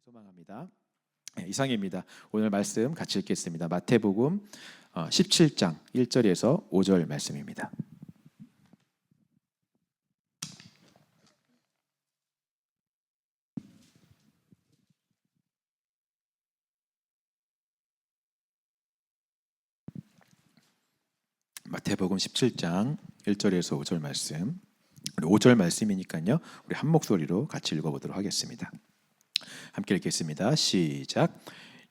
소망합니다. 이상입니다. 오늘 말씀 같이 읽겠습니다. 마태복음 17장 1절에서 5절 말씀입니다. 마태복음 17장 1절에서 5절 말씀. 우리 5절 말씀이니까요. 우리 한 목소리로 같이 읽어보도록 하겠습니다. 함께 읽겠습니다. 시작.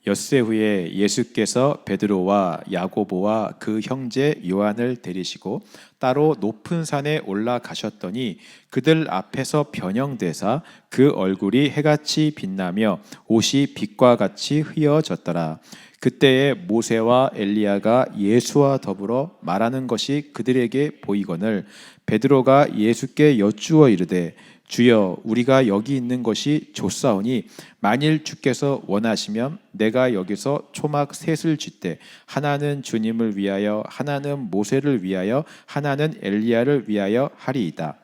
엿새 후에 예수께서 베드로와 야고보와 그 형제 요한을 데리시고 따로 높은 산에 올라가셨더니 그들 앞에서 변형되사 그 얼굴이 해같이 빛나며 옷이 빛과 같이 휘어졌더라. 그때에 모세와 엘리야가 예수와 더불어 말하는 것이 그들에게 보이거늘 베드로가 예수께 여쭈어 이르되 주여 우리가 여기 있는 것이 좋사오니 만일 주께서 원하시면 내가 여기서 초막 셋을 짓되 하나는 주님을 위하여 하나는 모세를 위하여 하나는 엘리야를 위하여 하리이다.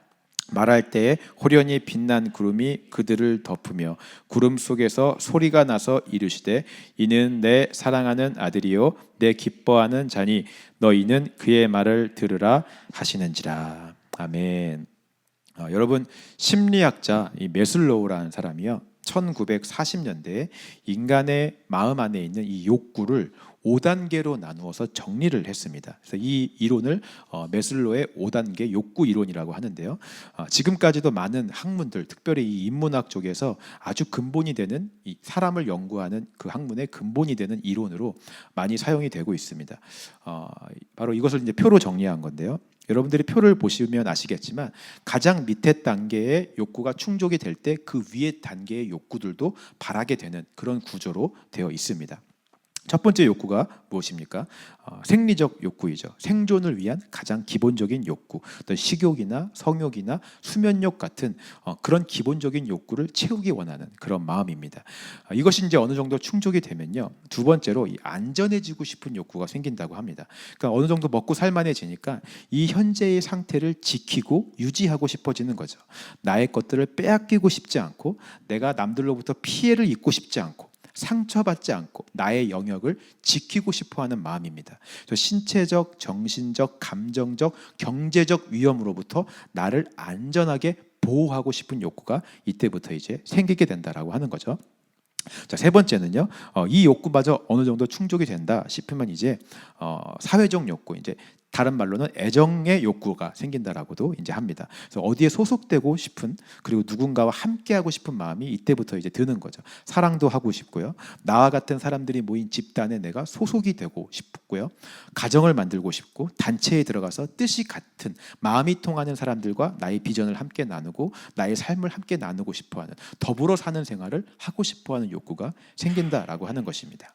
말할 때에 호련히 빛난 구름이 그들을 덮으며 구름 속에서 소리가 나서 이르시되 이는 내 사랑하는 아들이요 내 기뻐하는 자니 너희는 그의 말을 들으라 하시는지라. 아멘. 여러분, 심리학자 이 메슬로우라는 사람이요 1940년대에 인간의 마음 안에 있는 이 욕구를 5단계로 나누어서 정리를 했습니다. 그래서 이 이론을 메슬로우의 5단계 욕구 이론이라고 하는데요. 지금까지도 많은 학문들, 특별히 이 인문학 쪽에서 아주 근본이 되는 이 사람을 연구하는 그 학문의 근본이 되는 이론으로 많이 사용이 되고 있습니다. 바로 이것을 이제 표로 정리한 건데요. 여러분들이 표를 보시면 아시겠지만 가장 밑에 단계의 욕구가 충족이 될 때 그 위에 단계의 욕구들도 바라게 되는 그런 구조로 되어 있습니다. 첫 번째 욕구가 무엇입니까? 생리적 욕구이죠. 생존을 위한 가장 기본적인 욕구, 어떤 식욕이나 성욕이나 수면욕 같은 그런 기본적인 욕구를 채우기 원하는 그런 마음입니다. 이것이 이제 어느 정도 충족이 되면요, 두 번째로 이 안전해지고 싶은 욕구가 생긴다고 합니다. 그러니까 어느 정도 먹고 살만해지니까 이 현재의 상태를 지키고 유지하고 싶어지는 거죠. 나의 것들을 빼앗기고 싶지 않고 내가 남들로부터 피해를 입고 싶지 않고 상처받지 않고 나의 영역을 지키고 싶어하는 마음입니다. 신체적, 정신적, 감정적, 경제적 위험으로부터 나를 안전하게 보호하고 싶은 욕구가 이때부터 이제 생기게 된다라고 하는 거죠. 자, 세 번째는요, 이 욕구마저 어느 정도 충족이 된다 싶으면 이제 사회적 욕구, 이제 다른 말로는 애정의 욕구가 생긴다라고도 이제 합니다. 그래서 어디에 소속되고 싶은, 그리고 누군가와 함께하고 싶은 마음이 이때부터 이제 드는 거죠. 사랑도 하고 싶고요. 나와 같은 사람들이 모인 집단에 내가 소속이 되고 싶고요. 가정을 만들고 싶고 단체에 들어가서 뜻이 같은 마음이 통하는 사람들과 나의 비전을 함께 나누고 나의 삶을 함께 나누고 싶어하는, 더불어 사는 생활을 하고 싶어하는 욕구가 생긴다라고 하는 것입니다.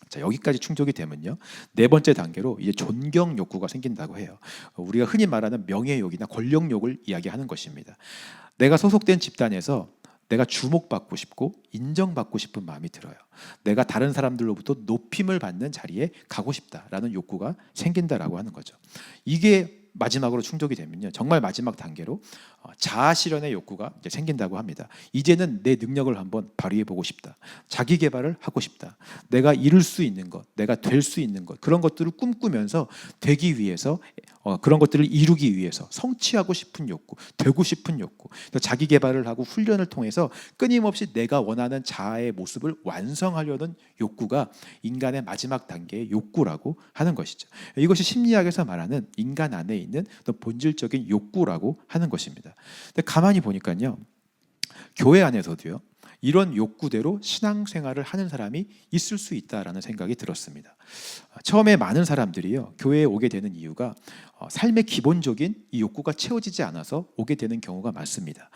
자, 여기까지 충족이 되면요, 네 번째 단계로 이제 존경 욕구가 생긴다고 해요. 우리가 흔히 말하는 명예욕이나 권력욕을 이야기하는 것입니다. 내가 소속된 집단에서 내가 주목받고 싶고 인정받고 싶은 마음이 들어요. 내가 다른 사람들로부터 높임을 받는 자리에 가고 싶다라는 욕구가 생긴다라고 하는 거죠. 이게 마지막으로 충족이 되면요, 정말 마지막 단계로 자아 실현의 욕구가 이제 생긴다고 합니다. 이제는 내 능력을 한번 발휘해 보고 싶다. 자기 개발을 하고 싶다. 내가 이룰 수 있는 것, 내가 될 수 있는 것, 그런 것들을 꿈꾸면서 되기 위해서, 그런 것들을 이루기 위해서 성취하고 싶은 욕구, 되고 싶은 욕구, 자기 개발을 하고 훈련을 통해서 끊임없이 내가 원하는 자아의 모습을 완성하려는 욕구가 인간의 마지막 단계의 욕구라고 하는 것이죠. 이것이 심리학에서 말하는 인간 안에 있는 본질적인 욕구라고 하는 것입니다. 근데 가만히 보니까요, 교회 안에서도요, 이런 욕구대로 신앙생활을 하는 사람이 있을 수 있다라는 생각이 들었습니다. 처음에 많은 사람들이요, 교회에 오게 되는 이유가 삶의 기본적인 이 욕구가 채워지지 않아서 오게 되는 경우가 많습니다.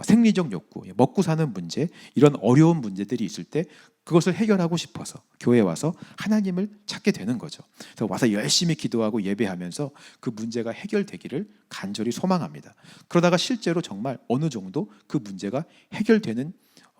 생리적 욕구, 먹고 사는 문제, 이런 어려운 문제들이 있을 때 그것을 해결하고 싶어서 교회에 와서 하나님을 찾게 되는 거죠. 그래서 와서 열심히 기도하고 예배하면서 그 문제가 해결되기를 간절히 소망합니다. 그러다가 실제로 정말 어느 정도 그 문제가 해결되는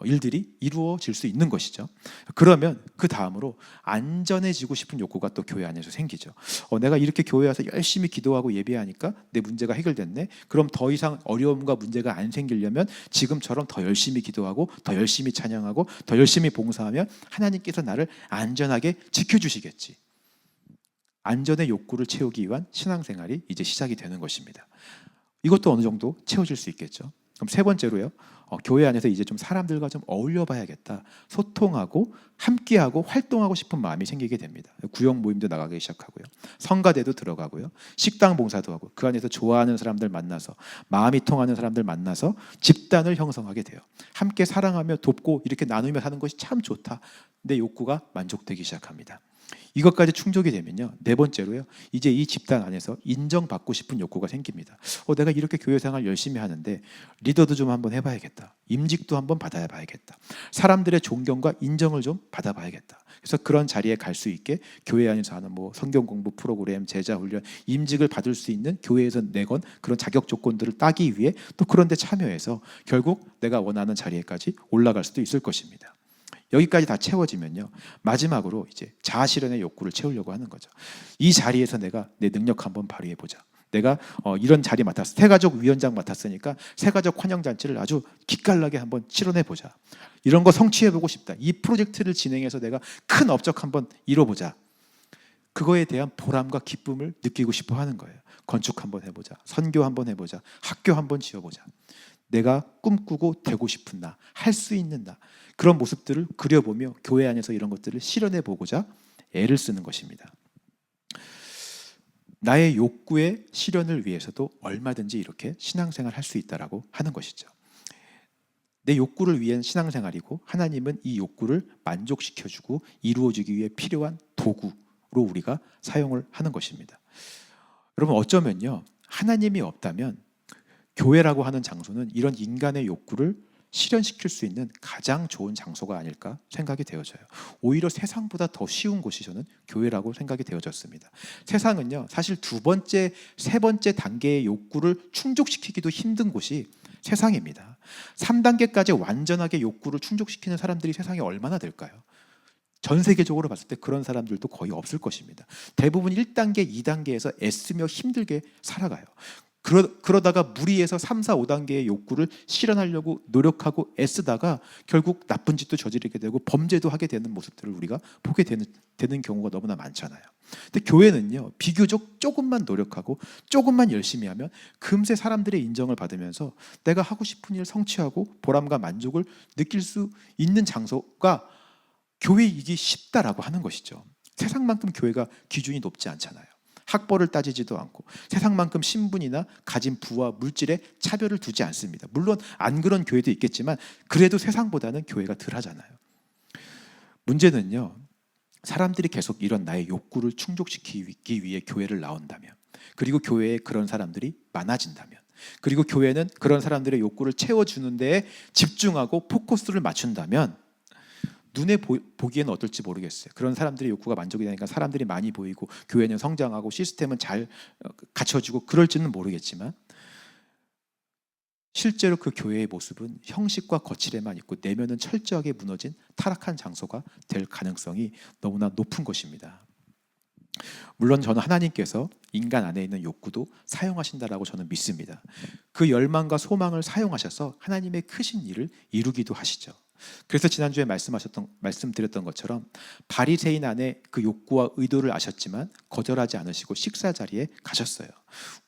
일들이 이루어질 수 있는 것이죠. 그러면 그 다음으로 안전해지고 싶은 욕구가 또 교회 안에서 생기죠. 내가 이렇게 교회 와서 열심히 기도하고 예배하니까 내 문제가 해결됐네. 그럼 더 이상 어려움과 문제가 안 생기려면 지금처럼 더 열심히 기도하고 더 열심히 찬양하고 더 열심히 봉사하면 하나님께서 나를 안전하게 지켜주시겠지. 안전의 욕구를 채우기 위한 신앙생활이 이제 시작이 되는 것입니다. 이것도 어느 정도 채워질 수 있겠죠. 그럼 세 번째로요. 교회 안에서 이제 좀 사람들과 좀 어울려 봐야겠다. 소통하고 함께하고 활동하고 싶은 마음이 생기게 됩니다. 구역 모임도 나가기 시작하고요. 성가대도 들어가고요. 식당 봉사도 하고 그 안에서 좋아하는 사람들 만나서 마음이 통하는 사람들 만나서 집단을 형성하게 돼요. 함께 사랑하며 돕고 이렇게 나누며 사는 것이 참 좋다. 내 욕구가 만족되기 시작합니다. 이것까지 충족이 되면요, 네 번째로요, 이제 이 집단 안에서 인정받고 싶은 욕구가 생깁니다. 내가 이렇게 교회 생활 열심히 하는데 리더도 좀 한번 해봐야겠다. 임직도 한번 받아봐야겠다. 사람들의 존경과 인정을 좀 받아봐야겠다. 그래서 그런 자리에 갈 수 있게 교회 안에서 하는 성경 공부 프로그램, 제자 훈련, 임직을 받을 수 있는 교회에서 내건 그런 자격 조건들을 따기 위해 또 그런 데 참여해서 결국 내가 원하는 자리에까지 올라갈 수도 있을 것입니다. 여기까지 다 채워지면요, 마지막으로 이제 자아 실현의 욕구를 채우려고 하는 거죠. 이 자리에서 내가 내 능력 한번 발휘해보자. 내가 이런 자리 맡았어. 새가족 위원장 맡았으니까 새가족 환영잔치를 아주 기깔나게 한번 실현해보자. 이런 거 성취해보고 싶다. 이 프로젝트를 진행해서 내가 큰 업적 한번 이뤄보자. 그거에 대한 보람과 기쁨을 느끼고 싶어 하는 거예요. 건축 한번 해보자. 선교 한번 해보자. 학교 한번 지어보자. 내가 꿈꾸고 되고 싶은 나, 할 수 있는 나, 그런 모습들을 그려보며 교회 안에서 이런 것들을 실현해보고자 애를 쓰는 것입니다. 나의 욕구의 실현을 위해서도 얼마든지 이렇게 신앙생활을 할 수 있다라고 하는 것이죠. 내 욕구를 위한 신앙생활이고 하나님은 이 욕구를 만족시켜주고 이루어지기 위해 필요한 도구로 우리가 사용을 하는 것입니다. 여러분, 어쩌면요, 하나님이 없다면 교회라고 하는 장소는 이런 인간의 욕구를 실현시킬 수 있는 가장 좋은 장소가 아닐까 생각이 되어져요. 오히려 세상보다 더 쉬운 곳이 저는 교회라고 생각이 되어졌습니다. 세상은요, 사실 두 번째, 세 번째 단계의 욕구를 충족시키기도 힘든 곳이 세상입니다. 3단계까지 완전하게 욕구를 충족시키는 사람들이 세상에 얼마나 될까요? 전 세계적으로 봤을 때 그런 사람들도 거의 없을 것입니다. 대부분 1단계, 2단계에서 애쓰며 힘들게 살아가요. 그러다가 무리해서 3, 4, 5단계의 욕구를 실현하려고 노력하고 애쓰다가 결국 나쁜 짓도 저지르게 되고 범죄도 하게 되는 모습들을 우리가 보게 되는 경우가 너무나 많잖아요. 근데 교회는요, 비교적 조금만 노력하고 조금만 열심히 하면 금세 사람들의 인정을 받으면서 내가 하고 싶은 일 성취하고 보람과 만족을 느낄 수 있는 장소가 교회이기 쉽다라고 하는 것이죠. 세상만큼 교회가 기준이 높지 않잖아요. 학벌을 따지지도 않고 세상만큼 신분이나 가진 부와 물질에 차별을 두지 않습니다. 물론 안 그런 교회도 있겠지만 그래도 세상보다는 교회가 덜 하잖아요. 문제는요, 사람들이 계속 이런 나의 욕구를 충족시키기 위해 교회를 나온다면, 그리고 교회에 그런 사람들이 많아진다면, 그리고 교회는 그런 사람들의 욕구를 채워주는 데에 집중하고 포커스를 맞춘다면 눈에 보기에는 어떨지 모르겠어요. 그런 사람들의 욕구가 만족이 되니까 사람들이 많이 보이고 교회는 성장하고 시스템은 잘 갖춰지고 그럴지는 모르겠지만 실제로 그 교회의 모습은 형식과 거칠에만 있고 내면은 철저하게 무너진 타락한 장소가 될 가능성이 너무나 높은 것입니다. 물론 저는 하나님께서 인간 안에 있는 욕구도 사용하신다라고 저는 믿습니다. 그 열망과 소망을 사용하셔서 하나님의 크신 일을 이루기도 하시죠. 그래서 지난주에 말씀드렸던 것처럼 바리새인 안에 그 욕구와 의도를 아셨지만 거절하지 않으시고 식사 자리에 가셨어요.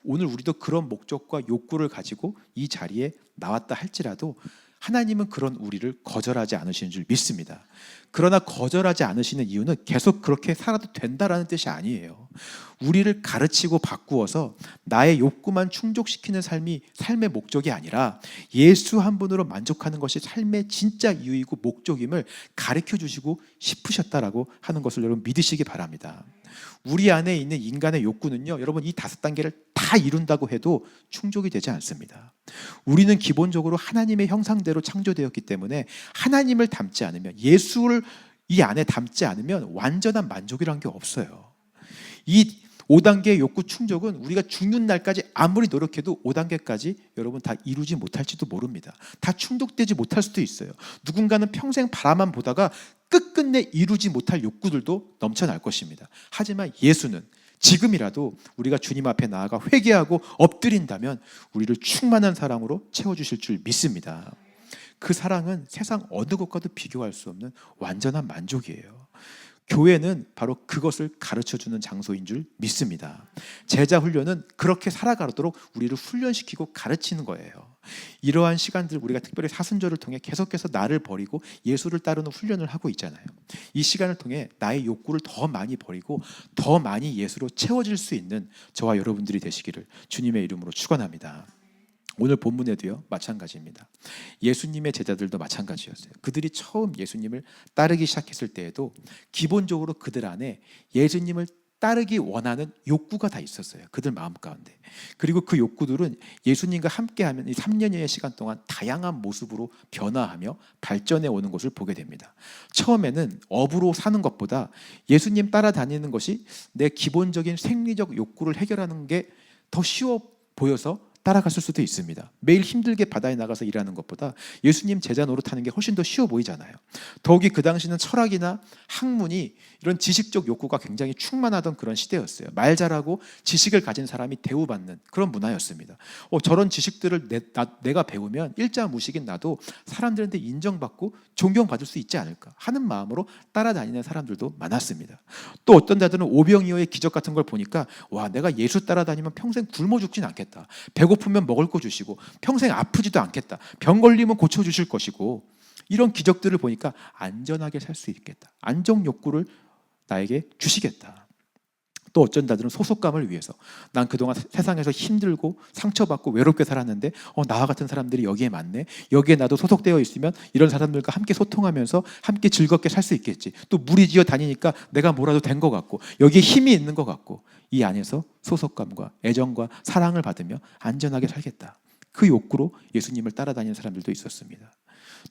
오늘 우리도 그런 목적과 욕구를 가지고 이 자리에 나왔다 할지라도 하나님은 그런 우리를 거절하지 않으시는 줄 믿습니다. 그러나 거절하지 않으시는 이유는 계속 그렇게 살아도 된다라는 뜻이 아니에요. 우리를 가르치고 바꾸어서 나의 욕구만 충족시키는 삶이 삶의 목적이 아니라 예수 한 분으로 만족하는 것이 삶의 진짜 이유이고 목적임을 가르쳐 주시고 싶으셨다라고 하는 것을 여러분 믿으시기 바랍니다. 우리 안에 있는 인간의 욕구는요, 여러분 이 5단계를 다 이룬다고 해도 충족이 되지 않습니다. 우리는 기본적으로 하나님의 형상대로 창조되었기 때문에 하나님을 닮지 않으면, 예수를 이 안에 담지 않으면 완전한 만족이라는 게 없어요. 이 5단계의 욕구 충족은 우리가 죽는 날까지 아무리 노력해도 5단계까지 여러분 다 이루지 못할지도 모릅니다. 다 충족되지 못할 수도 있어요. 누군가는 평생 바라만 보다가 끝끝내 이루지 못할 욕구들도 넘쳐날 것입니다. 하지만 예수는 지금이라도 우리가 주님 앞에 나아가 회개하고 엎드린다면 우리를 충만한 사랑으로 채워주실 줄 믿습니다. 그 사랑은 세상 어느 것과도 비교할 수 없는 완전한 만족이에요. 교회는 바로 그것을 가르쳐주는 장소인 줄 믿습니다. 제자 훈련은 그렇게 살아가도록 우리를 훈련시키고 가르치는 거예요. 이러한 시간들 우리가 특별히 사순절을 통해 계속해서 나를 버리고 예수를 따르는 훈련을 하고 있잖아요. 이 시간을 통해 나의 욕구를 더 많이 버리고 더 많이 예수로 채워질 수 있는 저와 여러분들이 되시기를 주님의 이름으로 축원합니다. 오늘 본문에도요 마찬가지입니다. 예수님의 제자들도 마찬가지였어요. 그들이 처음 예수님을 따르기 시작했을 때에도 기본적으로 그들 안에 예수님을 따르기 원하는 욕구가 다 있었어요. 그들 마음 가운데. 그리고 그 욕구들은 예수님과 함께하면 이 3년여의 시간 동안 다양한 모습으로 변화하며 발전해 오는 것을 보게 됩니다. 처음에는 업으로 사는 것보다 예수님 따라다니는 것이 내 기본적인 생리적 욕구를 해결하는 게 더 쉬워 보여서 따라갔을 수도 있습니다. 매일 힘들게 바다에 나가서 일하는 것보다 예수님 제자 노릇하는 게 훨씬 더 쉬워 보이잖아요. 더욱이 그 당시는 철학이나 학문이 이런 지식적 욕구가 굉장히 충만하던 그런 시대였어요. 말 잘하고 지식을 가진 사람이 대우받는 그런 문화였습니다. 저런 지식들을 내가 배우면 일자무식인 나도 사람들한테 인정받고 존경받을 수 있지 않을까 하는 마음으로 따라다니는 사람들도 많았습니다. 또 어떤 자들은 오병이어의 기적 같은 걸 보니까 와, 내가 예수 따라다니면 평생 굶어 죽진 않겠다. 배고프면 먹을 거 주시고 평생 아프지도 않겠다. 병 걸리면 고쳐주실 것이고 이런 기적들을 보니까 안전하게 살 수 있겠다. 안정 욕구를 나에게 주시겠다. 또 어쩐 자들은 소속감을 위해서 난 그동안 세상에서 힘들고 상처받고 외롭게 살았는데 나와 같은 사람들이 여기에 많네. 여기에 나도 소속되어 있으면 이런 사람들과 함께 소통하면서 함께 즐겁게 살 수 있겠지. 또 무리지어 다니니까 내가 뭐라도 된 것 같고 여기에 힘이 있는 것 같고 이 안에서 소속감과 애정과 사랑을 받으며 안전하게 살겠다. 그 욕구로 예수님을 따라다니는 사람들도 있었습니다.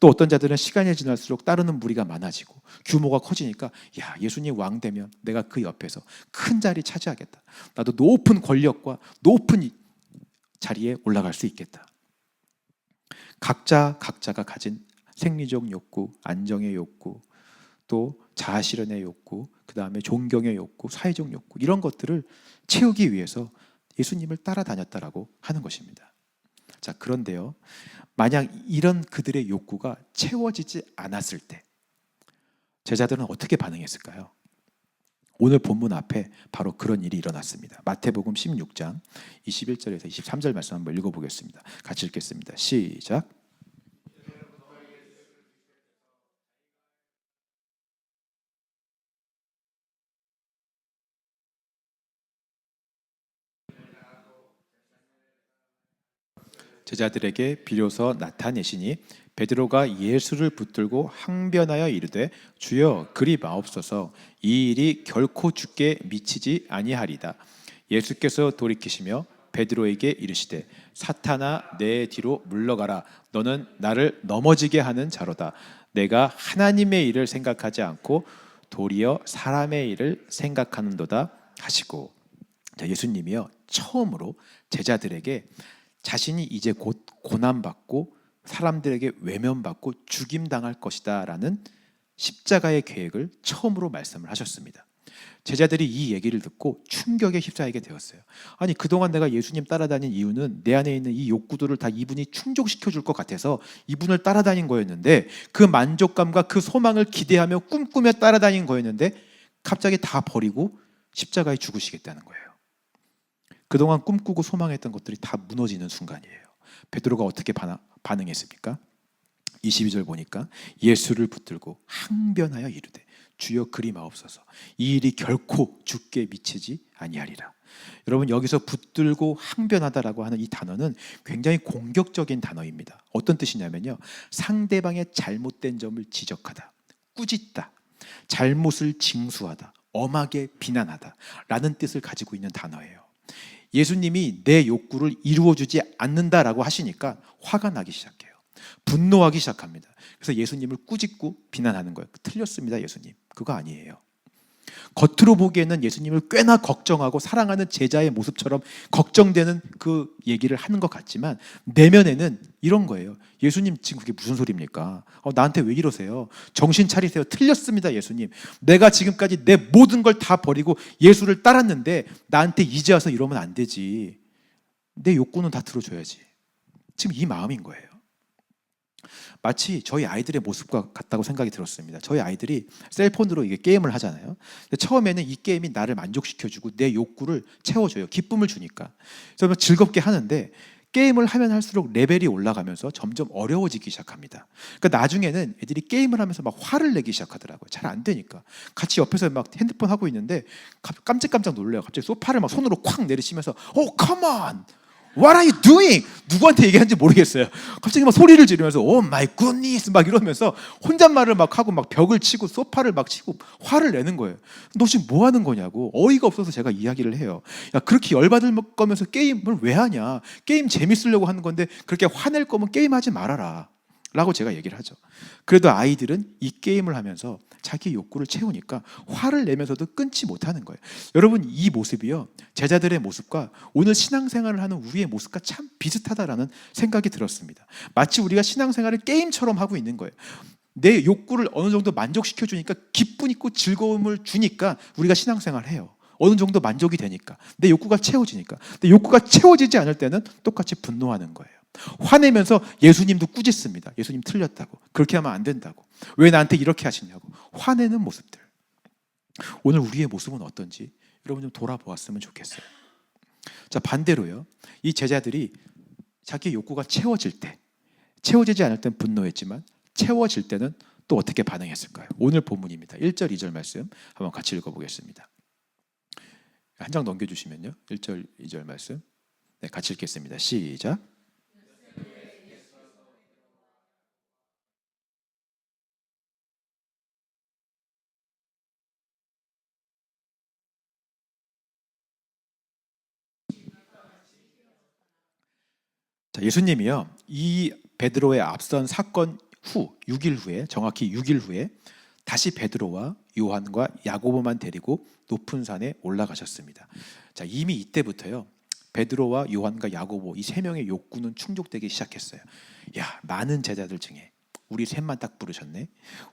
또 어떤 자들은 시간이 지날수록 따르는 무리가 많아지고 규모가 커지니까 야, 예수님 왕 되면 내가 그 옆에서 큰 자리 차지하겠다. 나도 높은 권력과 높은 자리에 올라갈 수 있겠다. 각자가 가진 생리적 욕구, 안정의 욕구, 또 자아실현의 욕구, 그 다음에 존경의 욕구, 사회적 욕구 이런 것들을 채우기 위해서 예수님을 따라다녔다라고 하는 것입니다. 자, 그런데요, 만약 이런 그들의 욕구가 채워지지 않았을 때 제자들은 어떻게 반응했을까요? 오늘 본문 앞에 바로 그런 일이 일어났습니다. 마태복음 16장 21절에서 23절 말씀 한번 읽어보겠습니다. 같이 읽겠습니다. 시작. 제자들에게 비로소 나타내시니 베드로가 예수를 붙들고 항변하여 이르되 주여 그리 마옵소서 이 일이 결코 주께 미치지 아니하리다. 예수께서 돌이키시며 베드로에게 이르시되 사탄아 내 뒤로 물러가라. 너는 나를 넘어지게 하는 자로다. 내가 하나님의 일을 생각하지 않고 도리어 사람의 일을 생각하는도다 하시고. 자, 예수님이요 처음으로 제자들에게 자신이 이제 곧 고난받고 사람들에게 외면받고 죽임당할 것이다 라는 십자가의 계획을 처음으로 말씀을 하셨습니다. 제자들이 이 얘기를 듣고 충격에 휩싸이게 되었어요. 아니, 그동안 내가 예수님 따라다닌 이유는 내 안에 있는 이 욕구들을 다 이분이 충족시켜 줄 것 같아서 이분을 따라다닌 거였는데, 그 만족감과 그 소망을 기대하며 꿈꾸며 따라다닌 거였는데 갑자기 다 버리고 십자가에 죽으시겠다는 거예요. 그동안 꿈꾸고 소망했던 것들이 다 무너지는 순간이에요. 베드로가 어떻게 반응했습니까? 22절 보니까 예수를 붙들고 항변하여 이르되 주여 그리 마옵소서 이 일이 결코 주께 미치지 아니하리라. 여러분, 여기서 붙들고 항변하다라고 하는 이 단어는 굉장히 공격적인 단어입니다. 어떤 뜻이냐면요, 상대방의 잘못된 점을 지적하다, 꾸짖다, 잘못을 징수하다, 엄하게 비난하다 라는 뜻을 가지고 있는 단어예요. 예수님이 내 욕구를 이루어주지 않는다라고 하시니까 화가 나기 시작해요. 분노하기 시작합니다. 그래서 예수님을 꾸짖고 비난하는 거예요. 틀렸습니다, 예수님. 그거 아니에요. 겉으로 보기에는 예수님을 꽤나 걱정하고 사랑하는 제자의 모습처럼 걱정되는 그 얘기를 하는 것 같지만 내면에는 이런 거예요. 예수님 지금 그게 무슨 소리입니까? 나한테 왜 이러세요? 정신 차리세요. 틀렸습니다, 예수님. 내가 지금까지 내 모든 걸 다 버리고 예수를 따랐는데 나한테 이제 와서 이러면 안 되지. 내 욕구는 다 들어줘야지. 지금 이 마음인 거예요. 마치 저희 아이들의 모습과 같다고 생각이 들었습니다. 저희 아이들이 셀폰으로 이게 게임을 하잖아요. 처음에는 이 게임이 나를 만족시켜주고 내 욕구를 채워줘요. 기쁨을 주니까. 그래서 즐겁게 하는데 게임을 하면 할수록 레벨이 올라가면서 점점 어려워지기 시작합니다. 그러니까 나중에는 애들이 게임을 하면서 막 화를 내기 시작하더라고요. 잘 안 되니까. 같이 옆에서 막 핸드폰 하고 있는데 깜짝깜짝 놀래요. 갑자기 소파를 막 손으로 콱 내리치면서 come on! What are you doing? 누구한테 얘기하는지 모르겠어요. 갑자기 막 소리를 지르면서 Oh my goodness 막 이러면서 혼잣말을 막 하고 막 벽을 치고 소파를 막 치고 화를 내는 거예요. 너 지금 뭐 하는 거냐고. 어이가 없어서 제가 이야기를 해요. 야, 그렇게 열받을 거면서 게임을 왜 하냐. 게임 재밌으려고 하는 건데 그렇게 화낼 거면 게임하지 말아라 라고 제가 얘기를 하죠. 그래도 아이들은 이 게임을 하면서 자기 욕구를 채우니까 화를 내면서도 끊지 못하는 거예요. 여러분, 이 모습이요, 제자들의 모습과 오늘 신앙생활을 하는 우리의 모습과 참 비슷하다라는 생각이 들었습니다. 마치 우리가 신앙생활을 게임처럼 하고 있는 거예요. 내 욕구를 어느 정도 만족시켜 주니까 기쁨 있고 즐거움을 주니까 우리가 신앙생활을 해요. 어느 정도 만족이 되니까, 내 욕구가 채워지니까. 근데 욕구가 채워지지 않을 때는 똑같이 분노하는 거예요. 화내면서 예수님도 꾸짖습니다. 예수님 틀렸다고, 그렇게 하면 안 된다고, 왜 나한테 이렇게 하시냐고 화내는 모습들. 오늘 우리의 모습은 어떤지 여러분 좀 돌아보았으면 좋겠어요. 자, 반대로요, 이 제자들이 자기의 욕구가 채워질 때, 채워지지 않을 땐 분노했지만 채워질 때는 또 어떻게 반응했을까요? 오늘 본문입니다. 1절 2절 말씀 한번 같이 읽어보겠습니다. 한 장 넘겨주시면요, 1절 2절 말씀, 네, 같이 읽겠습니다. 시작. 자, 예수님이요, 이 베드로의 앞선 사건 후 6일 후에, 정확히 6일 후에 다시 베드로와 요한과 야고보만 데리고 높은 산에 올라가셨습니다. 자, 이미 이때부터요, 베드로와 요한과 야고보 이 세 명의 욕구는 충족되기 시작했어요. 야, 많은 제자들 중에 우리 셋만 딱 부르셨네.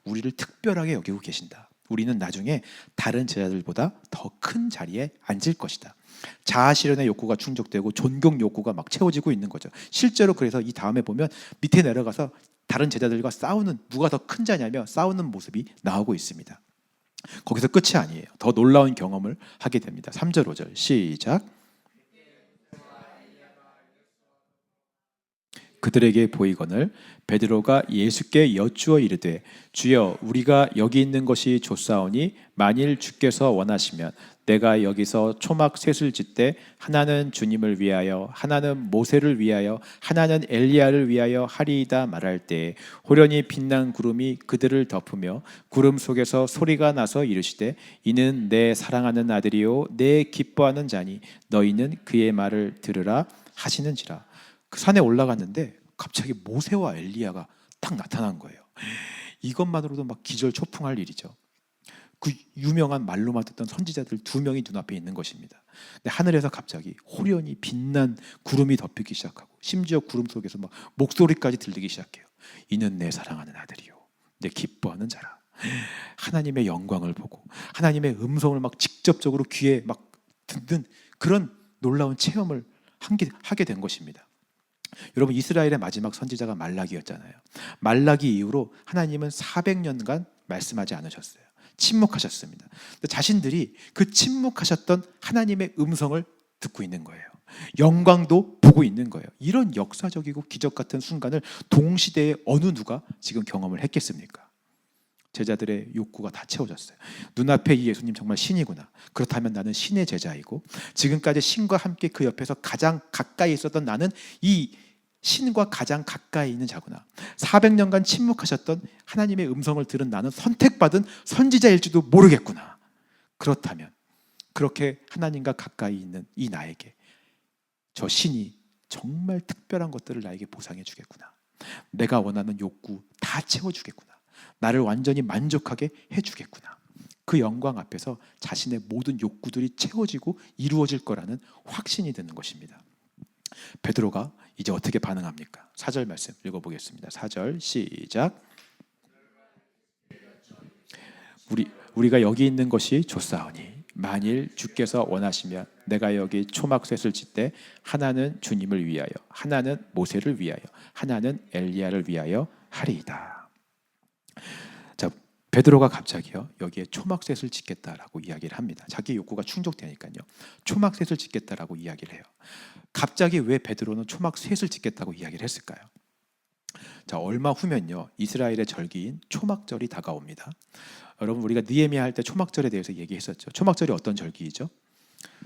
우리를 특별하게 여기고 계신다. 우리는 나중에 다른 제자들보다 더 큰 자리에 앉을 것이다. 자아 실현의 욕구가 충족되고 존경 욕구가 막 채워지고 있는 거죠. 실제로 그래서 이 다음에 보면 밑에 내려가서 다른 제자들과 싸우는, 누가 더 큰 자냐며 싸우는 모습이 나오고 있습니다. 거기서 끝이 아니에요. 더 놀라운 경험을 하게 됩니다. 3절 5절 시작. 그들에게 보이거늘 베드로가 예수께 여쭈어 이르되 주여, 우리가 여기 있는 것이 좋사오니 만일 주께서 원하시면 내가 여기서 초막 셋을 짓되 하나는 주님을 위하여, 하나는 모세를 위하여, 하나는 엘리야를 위하여 하리이다 말할 때 호련히 빛난 구름이 그들을 덮으며 구름 속에서 소리가 나서 이르시되 이는 내 사랑하는 아들이요 내 기뻐하는 자니 너희는 그의 말을 들으라 하시는지라. 그 산에 올라갔는데 갑자기 모세와 엘리야가 딱 나타난 거예요. 이것만으로도 막 기절초풍할 일이죠. 그 유명한 말로만 듣던 선지자들 2명이 눈앞에 있는 것입니다. 근데 하늘에서 갑자기 호련히 빛난 구름이 덮이기 시작하고, 심지어 구름 속에서 막 목소리까지 들리기 시작해요. 이는 내 사랑하는 아들이요 내 기뻐하는 자라. 하나님의 영광을 보고 하나님의 음성을 막 직접적으로 귀에 막 듣는 그런 놀라운 체험을 하게 된 것입니다. 여러분, 이스라엘의 마지막 선지자가 말라기였잖아요. 말라기 이후로 하나님은 400년간 말씀하지 않으셨어요. 침묵하셨습니다. 자신들이 그 침묵하셨던 하나님의 음성을 듣고 있는 거예요. 영광도 보고 있는 거예요. 이런 역사적이고 기적 같은 순간을 동시대에 어느 누가 지금 경험을 했겠습니까? 제자들의 욕구가 다 채워졌어요. 눈앞에 이 예수님 정말 신이구나. 그렇다면 나는 신의 제자이고, 지금까지 신과 함께 그 옆에서 가장 가까이 있었던 나는 이 신과 가장 가까이 있는 자구나. 400년간 침묵하셨던 하나님의 음성을 들은 나는 선택받은 선지자일지도 모르겠구나. 그렇다면 그렇게 하나님과 가까이 있는 이 나에게 저 신이 정말 특별한 것들을 나에게 보상해 주겠구나. 내가 원하는 욕구 다 채워주겠구나. 나를 완전히 만족하게 해주겠구나. 그 영광 앞에서 자신의 모든 욕구들이 채워지고 이루어질 거라는 확신이 드는 것입니다. 베드로가 이제 어떻게 반응합니까? 4절 말씀 읽어보겠습니다. 4절 시작. 우리가 여기 있는 것이 좋사오니 만일 주께서 원하시면 내가 여기 초막셋을 짓되 하나는 주님을 위하여, 하나는 모세를 위하여, 하나는 엘리야를 위하여 하리이다. 자, 베드로가 갑자기요 여기에 초막셋을 짓겠다라고 이야기를 합니다. 자기 욕구가 충족되니까요 초막셋을 짓겠다라고 이야기를 해요. 갑자기 왜 베드로는 초막셋을 짓겠다고 이야기를 했을까요? 자, 얼마 후면요 이스라엘의 절기인 초막절이 다가옵니다. 여러분, 우리가 느헤미야 할 때 초막절에 대해서 얘기했었죠. 초막절이 어떤 절기이죠?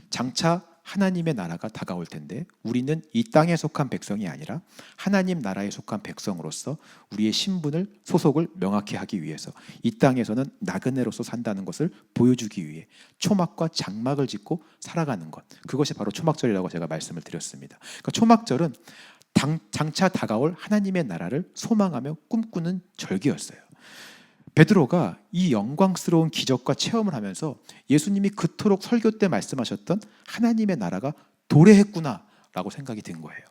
장차 하나님의 나라가 다가올 텐데 우리는 이 땅에 속한 백성이 아니라 하나님 나라에 속한 백성으로서 우리의 신분을, 소속을 명확히 하기 위해서 이 땅에서는 나그네로서 산다는 것을 보여주기 위해 초막과 장막을 짓고 살아가는 것, 그것이 바로 초막절이라고 제가 말씀을 드렸습니다. 그러니까 초막절은 장차 다가올 하나님의 나라를 소망하며 꿈꾸는 절기였어요. 베드로가 이 영광스러운 기적과 체험을 하면서 예수님이 그토록 설교 때 말씀하셨던 하나님의 나라가 도래했구나 라고 생각이 든 거예요.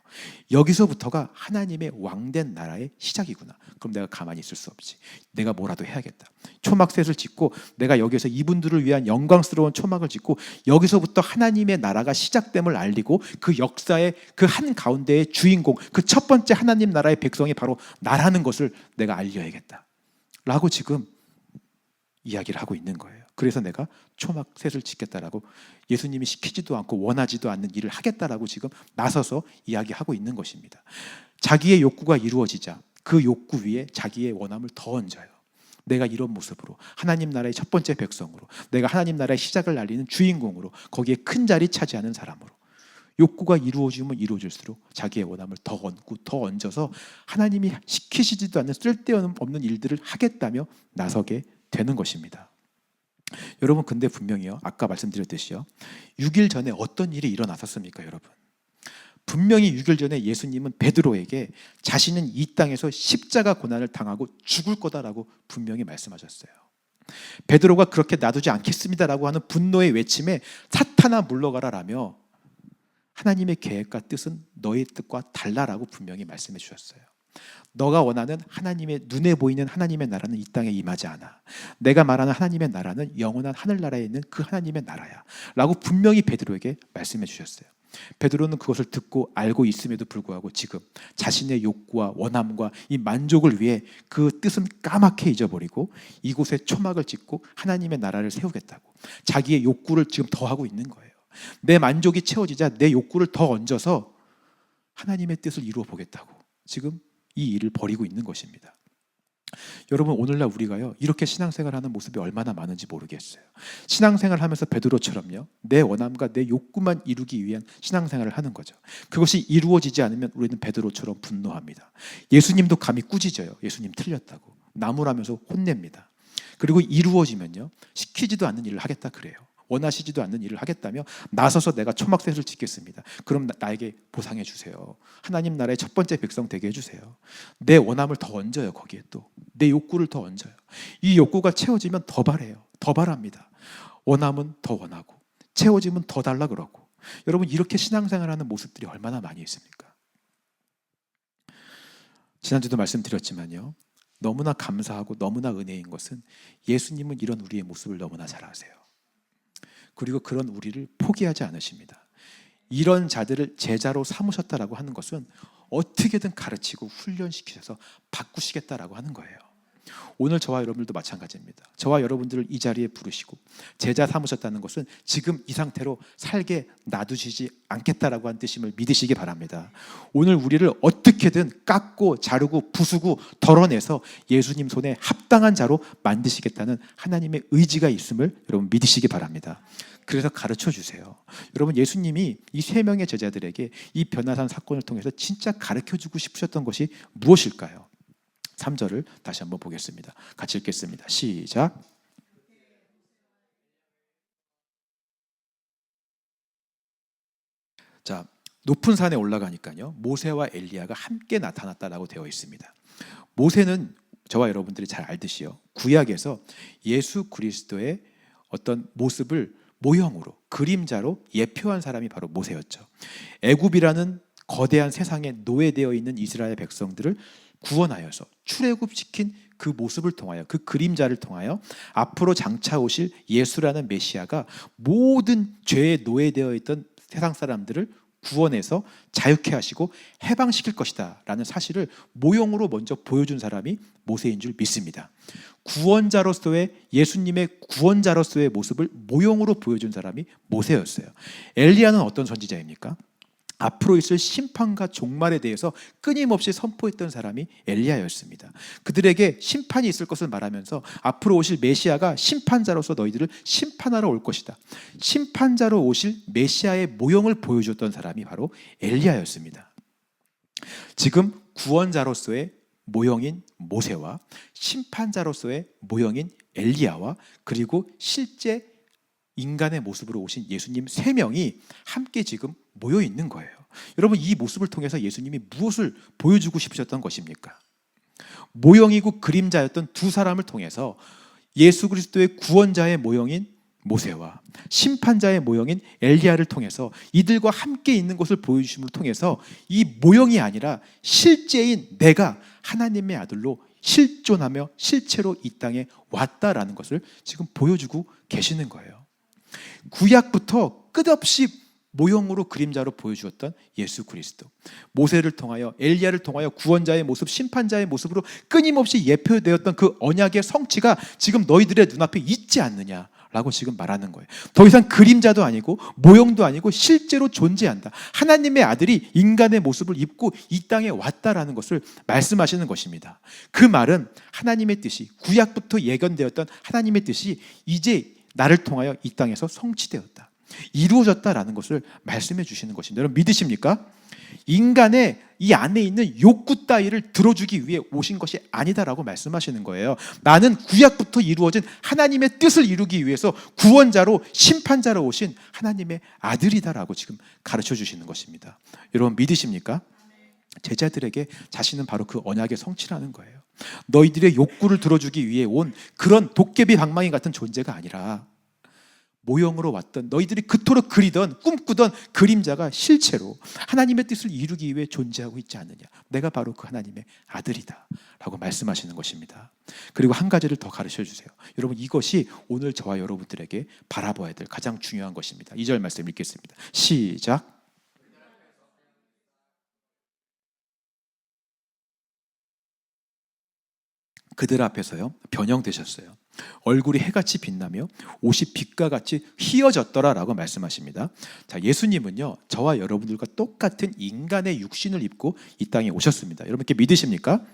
여기서부터가 하나님의 왕된 나라의 시작이구나. 그럼 내가 가만히 있을 수 없지. 내가 뭐라도 해야겠다. 초막셋을 짓고 내가 여기서 이분들을 위한 영광스러운 초막을 짓고 여기서부터 하나님의 나라가 시작됨을 알리고 그 역사의 그 한가운데의 주인공, 그 첫 번째 하나님 나라의 백성이 바로 나라는 것을 내가 알려야겠다 라고 지금 이야기를 하고 있는 거예요. 그래서 내가 초막셋을 짓겠다라고 예수님이 시키지도 않고 원하지도 않는 일을 하겠다라고 지금 나서서 이야기하고 있는 것입니다. 자기의 욕구가 이루어지자 그 욕구 위에 자기의 원함을 더 얹어요. 내가 이런 모습으로 하나님 나라의 첫 번째 백성으로, 내가 하나님 나라의 시작을 알리는 주인공으로, 거기에 큰 자리 차지하는 사람으로, 욕구가 이루어지면 이루어질수록 자기의 원함을 더 얹고 더 얹어서 하나님이 시키시지도 않는 쓸데없는 일들을 하겠다며 나서게 되는 것입니다. 여러분, 근데 분명히요 아까 말씀드렸듯이요 6일 전에 어떤 일이 일어났었습니까? 여러분, 분명히 6일 전에 예수님은 베드로에게 자신은 이 땅에서 십자가 고난을 당하고 죽을 거다라고 분명히 말씀하셨어요. 베드로가 그렇게 놔두지 않겠습니다라고 하는 분노의 외침에 사탄아 물러가라라며 하나님의 계획과 뜻은 너의 뜻과 달라라고 분명히 말씀해 주셨어요. 너가 원하는 하나님의, 눈에 보이는 하나님의 나라는 이 땅에 임하지 않아. 내가 말하는 하나님의 나라는 영원한 하늘나라에 있는 그 하나님의 나라야 라고 분명히 베드로에게 말씀해 주셨어요. 베드로는 그것을 듣고 알고 있음에도 불구하고 지금 자신의 욕구와 원함과 이 만족을 위해 그 뜻은 까맣게 잊어버리고 이곳에 초막을 짓고 하나님의 나라를 세우겠다고 자기의 욕구를 지금 더하고 있는 거예요. 내 만족이 채워지자 내 욕구를 더 얹어서 하나님의 뜻을 이루어 보겠다고 지금 이 일을 벌이고 있는 것입니다. 여러분, 오늘날 우리가요 이렇게 신앙생활하는 모습이 얼마나 많은지 모르겠어요. 신앙생활을 하면서 베드로처럼요 내 원함과 내 욕구만 이루기 위한 신앙생활을 하는 거죠. 그것이 이루어지지 않으면 우리는 베드로처럼 분노합니다. 예수님도 감히 꾸짖어요. 예수님 틀렸다고 나무라면서 혼냅니다. 그리고 이루어지면요 시키지도 않는 일을 하겠다 그래요. 원하시지도 않는 일을 하겠다며 나서서 내가 초막셋을 짓겠습니다. 그럼 나에게 보상해 주세요. 하나님 나라의 첫 번째 백성 되게 해주세요. 내 원함을 더 얹어요. 거기에 또 내 욕구를 더 얹어요. 이 욕구가 채워지면 더 바래요. 더 바랍니다. 원함은 더 원하고 채워지면 더 달라 그러고. 여러분, 이렇게 신앙생활하는 모습들이 얼마나 많이 있습니까? 지난주도 말씀드렸지만요 너무나 감사하고 너무나 은혜인 것은 예수님은 이런 우리의 모습을 너무나 잘 아세요. 그리고 그런 우리를 포기하지 않으십니다. 이런 자들을 제자로 삼으셨다라고 하는 것은 어떻게든 가르치고 훈련시키셔서 바꾸시겠다라고 하는 거예요. 오늘 저와 여러분들도 마찬가지입니다. 저와 여러분들을 이 자리에 부르시고 제자 삼으셨다는 것은 지금 이 상태로 살게 놔두시지 않겠다라고 한 뜻임을 믿으시기 바랍니다. 오늘 우리를 어떻게든 깎고 자르고 부수고 덜어내서 예수님 손에 합당한 자로 만드시겠다는 하나님의 의지가 있음을 여러분 믿으시기 바랍니다. 그래서 가르쳐 주세요. 여러분, 예수님이 이 3명의 제자들에게 이 변화산 사건을 통해서 진짜 가르쳐 주고 싶으셨던 것이 무엇일까요? 3절을 다시 한번 보겠습니다. 같이 읽겠습니다. 시작. 자, 높은 산에 올라가니까요 모세와 엘리야가 함께 나타났다라고 되어 있습니다. 모세는 저와 여러분들이 잘 알듯이요 구약에서 예수 그리스도의 어떤 모습을 모형으로, 그림자로 예표한 사람이 바로 모세였죠. 애굽이라는 거대한 세상에 노예되어 있는 이스라엘 백성들을 구원하여서 출애굽시킨 그 모습을 통하여, 그 그림자를 통하여 앞으로 장차 오실 예수라는 메시아가 모든 죄에 노예되어 있던 세상 사람들을 구원해서 자유케 하시고 해방시킬 것이다 라는 사실을 모형으로 먼저 보여준 사람이 모세인 줄 믿습니다. 구원자로서의, 예수님의 구원자로서의 모습을 모형으로 보여준 사람이 모세였어요. 엘리야는 어떤 선지자입니까? 앞으로 있을 심판과 종말에 대해서 끊임없이 선포했던 사람이 엘리야였습니다. 그들에게 심판이 있을 것을 말하면서 앞으로 오실 메시아가 심판자로서 너희들을 심판하러 올 것이다, 심판자로 오실 메시아의 모형을 보여줬던 사람이 바로 엘리야였습니다. 지금 구원자로서의 모형인 모세와 심판자로서의 모형인 엘리야와 그리고 실제 인간의 모습으로 오신 예수님 세 명이 함께 지금 모여 있는 거예요. 여러분, 이 모습을 통해서 예수님이 무엇을 보여주고 싶으셨던 것입니까? 모형이고 그림자였던 두 사람을 통해서 예수 그리스도의 구원자의 모형인 모세와 심판자의 모형인 엘리야를 통해서 이들과 함께 있는 것을 보여주심을 통해서 이 모형이 아니라 실제인 내가 하나님의 아들로 실존하며 실체로 이 땅에 왔다라는 것을 지금 보여주고 계시는 거예요. 구약부터 끝없이 모형으로 그림자로 보여주었던 예수 그리스도, 모세를 통하여 엘리야를 통하여 구원자의 모습, 심판자의 모습으로 끊임없이 예표되었던 그 언약의 성취가 지금 너희들의 눈앞에 있지 않느냐라고 지금 말하는 거예요. 더 이상 그림자도 아니고 모형도 아니고 실제로 존재한다, 하나님의 아들이 인간의 모습을 입고 이 땅에 왔다라는 것을 말씀하시는 것입니다. 그 말은 하나님의 뜻이, 구약부터 예견되었던 하나님의 뜻이 이제 나를 통하여 이 땅에서 성취되었다, 이루어졌다라는 것을 말씀해 주시는 것입니다. 여러분, 믿으십니까? 인간의 이 안에 있는 욕구 따위를 들어주기 위해 오신 것이 아니다라고 말씀하시는 거예요. 나는 구약부터 이루어진 하나님의 뜻을 이루기 위해서 구원자로, 심판자로 오신 하나님의 아들이다라고 지금 가르쳐 주시는 것입니다. 여러분, 믿으십니까? 제자들에게 자신은 바로 그 언약의 성취라는 거예요. 너희들의 욕구를 들어주기 위해 온 그런 도깨비 방망이 같은 존재가 아니라 모형으로 왔던, 너희들이 그토록 그리던 꿈꾸던 그림자가 실체로 하나님의 뜻을 이루기 위해 존재하고 있지 않느냐, 내가 바로 그 하나님의 아들이다 라고 말씀하시는 것입니다. 그리고 한 가지를 더 가르쳐 주세요. 여러분, 이것이 오늘 저와 여러분들에게 바라봐야 될 가장 중요한 것입니다. 2절 말씀 읽겠습니다. 시작. 그들 앞에서요 변형되셨어요. 얼굴이 해같이 빛나며 옷이 빛과 같이 휘어졌더라 라고 말씀하십니다. 자, 예수님은요 저와 여러분들과 똑같은 인간의 육신을 입고 이 땅에 오셨습니다. 여러분, 이렇게 믿으십니까?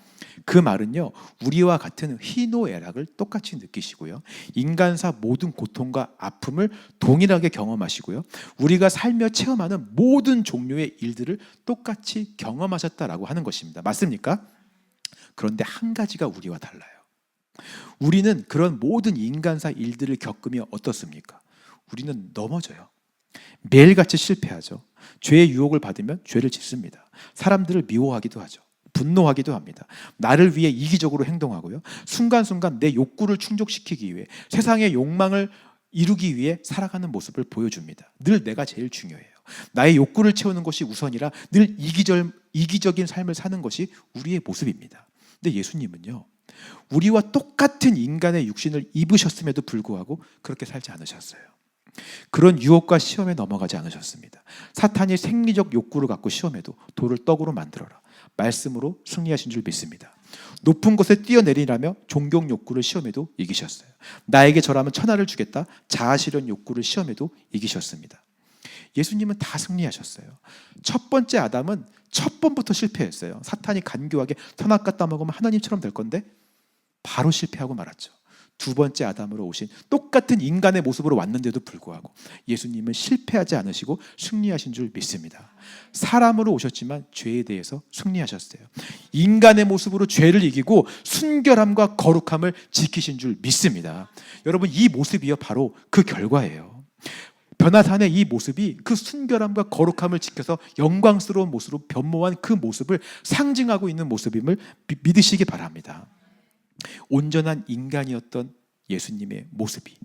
그 말은요 우리와 같은 희노애락을 똑같이 느끼시고요, 인간사 모든 고통과 아픔을 동일하게 경험하시고요, 우리가 살며 체험하는 모든 종류의 일들을 똑같이 경험하셨다라고 하는 것입니다. 맞습니까? 그런데 한 가지가 우리와 달라요. 우리는 그런 모든 인간사 일들을 겪으며 어떻습니까? 우리는 넘어져요. 매일같이 실패하죠. 죄의 유혹을 받으면 죄를 짓습니다. 사람들을 미워하기도 하죠. 분노하기도 합니다. 나를 위해 이기적으로 행동하고요, 순간순간 내 욕구를 충족시키기 위해, 세상의 욕망을 이루기 위해 살아가는 모습을 보여줍니다. 늘 내가 제일 중요해요. 나의 욕구를 채우는 것이 우선이라 늘 이기적인 삶을 사는 것이 우리의 모습입니다. 근데 예수님은요 우리와 똑같은 인간의 육신을 입으셨음에도 불구하고 그렇게 살지 않으셨어요. 그런 유혹과 시험에 넘어가지 않으셨습니다. 사탄이 생리적 욕구를 갖고 시험해도 돌을 떡으로 만들어라 말씀으로 승리하신 줄 믿습니다. 높은 곳에 뛰어내리라며 존경 욕구를 시험해도 이기셨어요. 나에게 절하면 천하를 주겠다 자아실현 욕구를 시험해도 이기셨습니다. 예수님은 다 승리하셨어요. 첫 번째 아담은 첫 번부터 실패했어요. 사탄이 간교하게 선악 갖다 먹으면 하나님처럼 될 건데 바로 실패하고 말았죠. 두 번째 아담으로 오신 똑같은 인간의 모습으로 왔는데도 불구하고 예수님은 실패하지 않으시고 승리하신 줄 믿습니다. 사람으로 오셨지만 죄에 대해서 승리하셨어요. 인간의 모습으로 죄를 이기고 순결함과 거룩함을 지키신 줄 믿습니다. 여러분, 이 모습이요 바로 그 결과예요. 변화산의 이 모습이 그 순결함과 거룩함을 지켜서 영광스러운 모습으로 변모한 그 모습을 상징하고 있는 모습임을 믿으시기 바랍니다. 온전한 인간이었던 예수님의 모습이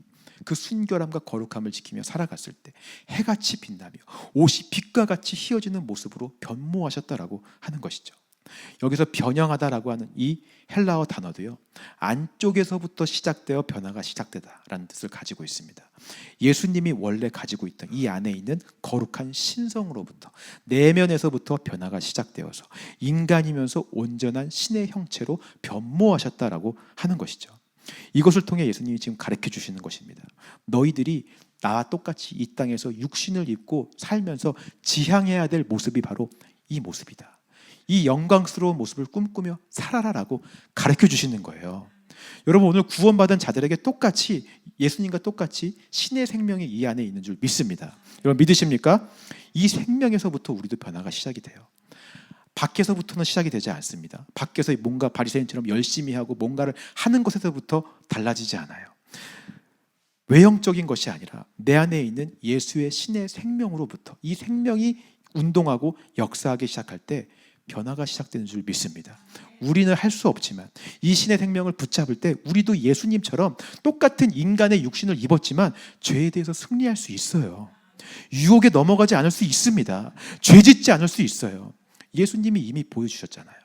그 순결함과 거룩함을 지키며 살아갔을 때 해같이 빛나며 옷이 빛과 같이 휘어지는 모습으로 변모하셨다라고 하는 것이죠. 여기서 변형하다라고 하는 이 헬라어 단어도요, 안쪽에서부터 시작되어 변화가 시작되다라는 뜻을 가지고 있습니다. 예수님이 원래 가지고 있던 이 안에 있는 거룩한 신성으로부터, 내면에서부터 변화가 시작되어서 인간이면서 온전한 신의 형체로 변모하셨다라고 하는 것이죠. 이것을 통해 예수님이 지금 가르쳐 주시는 것입니다. 너희들이 나와 똑같이 이 땅에서 육신을 입고 살면서 지향해야 될 모습이 바로 이 모습이다. 이 영광스러운 모습을 꿈꾸며 살아라라고 가르쳐 주시는 거예요. 여러분, 오늘 구원받은 자들에게 똑같이, 예수님과 똑같이 신의 생명이 이 안에 있는 줄 믿습니다. 여러분 믿으십니까? 이 생명에서부터 우리도 변화가 시작이 돼요. 밖에서부터는 시작이 되지 않습니다. 밖에서 뭔가 바리새인처럼 열심히 하고 뭔가를 하는 것에서부터 달라지지 않아요. 외형적인 것이 아니라 내 안에 있는 예수의 신의 생명으로부터, 이 생명이 운동하고 역사하기 시작할 때 변화가 시작되는 줄 믿습니다. 우리는 할 수 없지만 이 신의 생명을 붙잡을 때 우리도 예수님처럼 똑같은 인간의 육신을 입었지만 죄에 대해서 승리할 수 있어요. 유혹에 넘어가지 않을 수 있습니다. 죄 짓지 않을 수 있어요. 예수님이 이미 보여주셨잖아요.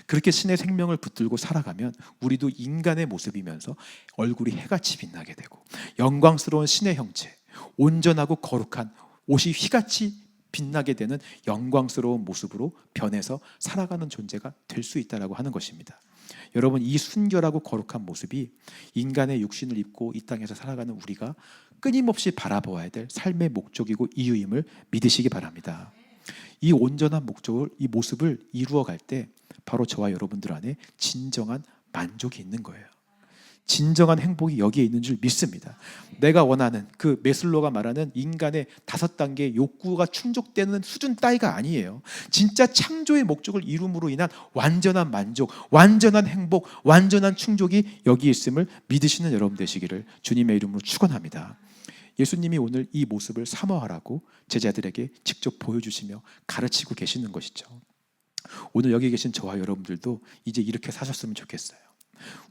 그렇게 신의 생명을 붙들고 살아가면 우리도 인간의 모습이면서 얼굴이 해같이 빛나게 되고 영광스러운 신의 형체, 온전하고 거룩한 옷이 휘같이 빛나게 되는 영광스러운 모습으로 변해서 살아가는 존재가 될 수 있다라고 하는 것입니다. 여러분, 이 순결하고 거룩한 모습이 인간의 육신을 입고 이 땅에서 살아가는 우리가 끊임없이 바라보아야 될 삶의 목적이고 이유임을 믿으시기 바랍니다. 이 온전한 목적을, 이 모습을 이루어갈 때 바로 저와 여러분들 안에 진정한 만족이 있는 거예요. 진정한 행복이 여기에 있는 줄 믿습니다. 내가 원하는 그 메슬로가 말하는 인간의 5단계의 욕구가 충족되는 수준 따위가 아니에요. 진짜 창조의 목적을 이룸으로 인한 완전한 만족, 완전한 행복, 완전한 충족이 여기 있음을 믿으시는 여러분 되시기를 주님의 이름으로 축원합니다. 예수님이 오늘 이 모습을 사모하라고 제자들에게 직접 보여주시며 가르치고 계시는 것이죠. 오늘 여기 계신 저와 여러분들도 이제 이렇게 사셨으면 좋겠어요.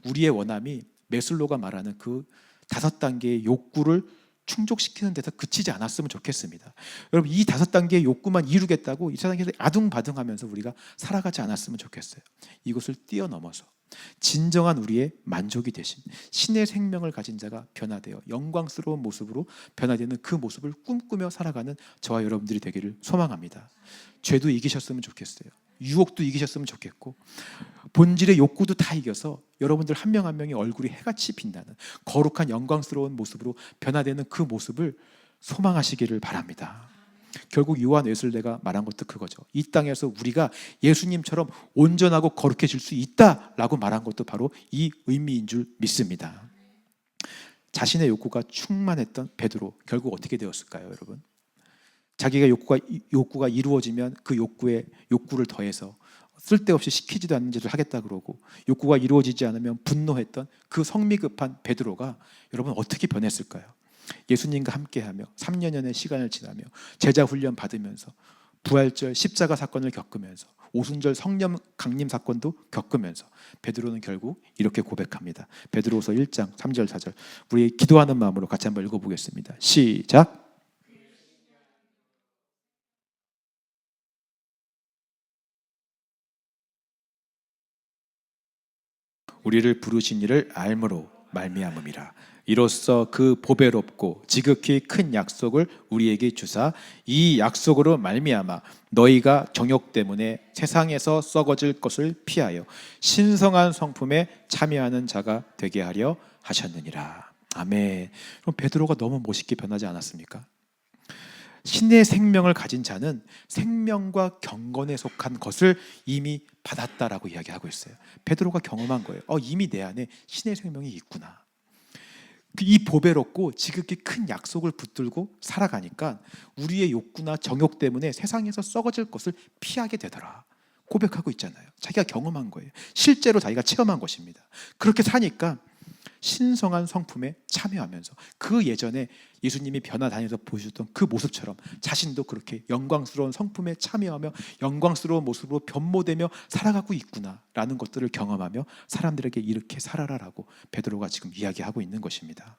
우리의 원함이 메슬로가 말하는 그 5단계의 욕구를 충족시키는 데서 그치지 않았으면 좋겠습니다. 여러분, 이 5단계의 욕구만 이루겠다고 이 세상에서 아둥바둥하면서 우리가 살아가지 않았으면 좋겠어요. 이것을 뛰어넘어서 진정한 우리의 만족이 되신 신의 생명을 가진 자가 변화되어 영광스러운 모습으로 변화되는 그 모습을 꿈꾸며 살아가는 저와 여러분들이 되기를 소망합니다. 죄도 이기셨으면 좋겠어요. 유혹도 이기셨으면 좋겠고 본질의 욕구도 다 이겨서 여러분들 한 명 한 명이 얼굴이 해같이 빛나는 거룩한 영광스러운 모습으로 변화되는 그 모습을 소망하시기를 바랍니다. 결국 요한 웨슬레가 말한 것도 그거죠. 이 땅에서 우리가 예수님처럼 온전하고 거룩해질 수 있다라고 말한 것도 바로 이 의미인 줄 믿습니다. 자신의 욕구가 충만했던 베드로, 결국 어떻게 되었을까요, 여러분? 자기가 욕구가 이루어지면 그 욕구를 더해서 쓸데없이 시키지도 않는 짓을 하겠다 그러고, 욕구가 이루어지지 않으면 분노했던 그 성미급한 베드로가 여러분 어떻게 변했을까요? 예수님과 함께하며 3년여의 시간을 지나며 제자 훈련 받으면서 부활절 십자가 사건을 겪으면서 오순절 성령 강림 사건도 겪으면서 베드로는 결국 이렇게 고백합니다. 베드로후서 1장 3절 4절, 우리 기도하는 마음으로 같이 한번 읽어보겠습니다. 시작. 우리를 부르신 이를 알므로 말미암음이라. 이로써 그 보배롭고 지극히 큰 약속을 우리에게 주사 이 약속으로 말미암아 너희가 정욕 때문에 세상에서 썩어질 것을 피하여 신성한 성품에 참여하는 자가 되게 하려 하셨느니라. 아멘. 그럼 베드로가 너무 멋있게 변하지 않았습니까? 신의 생명을 가진 자는 생명과 경건에 속한 것을 이미 받았다라고 이야기하고 있어요. 베드로가 경험한 거예요. 이미 내 안에 신의 생명이 있구나. 이 보배롭고 지극히 큰 약속을 붙들고 살아가니까 우리의 욕구나 정욕 때문에 세상에서 썩어질 것을 피하게 되더라. 고백하고 있잖아요. 자기가 경험한 거예요. 실제로 자기가 체험한 것입니다. 그렇게 사니까 신성한 성품에 참여하면서 그 예전에 예수님이 변화다니면서 보여주셨던 그 모습처럼 자신도 그렇게 영광스러운 성품에 참여하며 영광스러운 모습으로 변모되며 살아가고 있구나라는 것들을 경험하며 사람들에게 이렇게 살아라라고 베드로가 지금 이야기하고 있는 것입니다.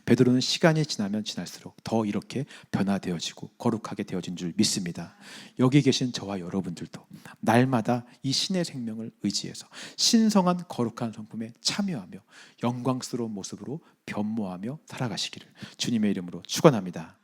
베드로는 시간이 지나면 지날수록 더 이렇게 변화되어지고 거룩하게 되어진 줄 믿습니다. 여기 계신 저와 여러분들도 날마다 이 신의 생명을 의지해서 신성한 거룩한 성품에 참여하며 영광스러운 모습으로 변모하며 살아가시기를 주님의 이름으로 축원합니다.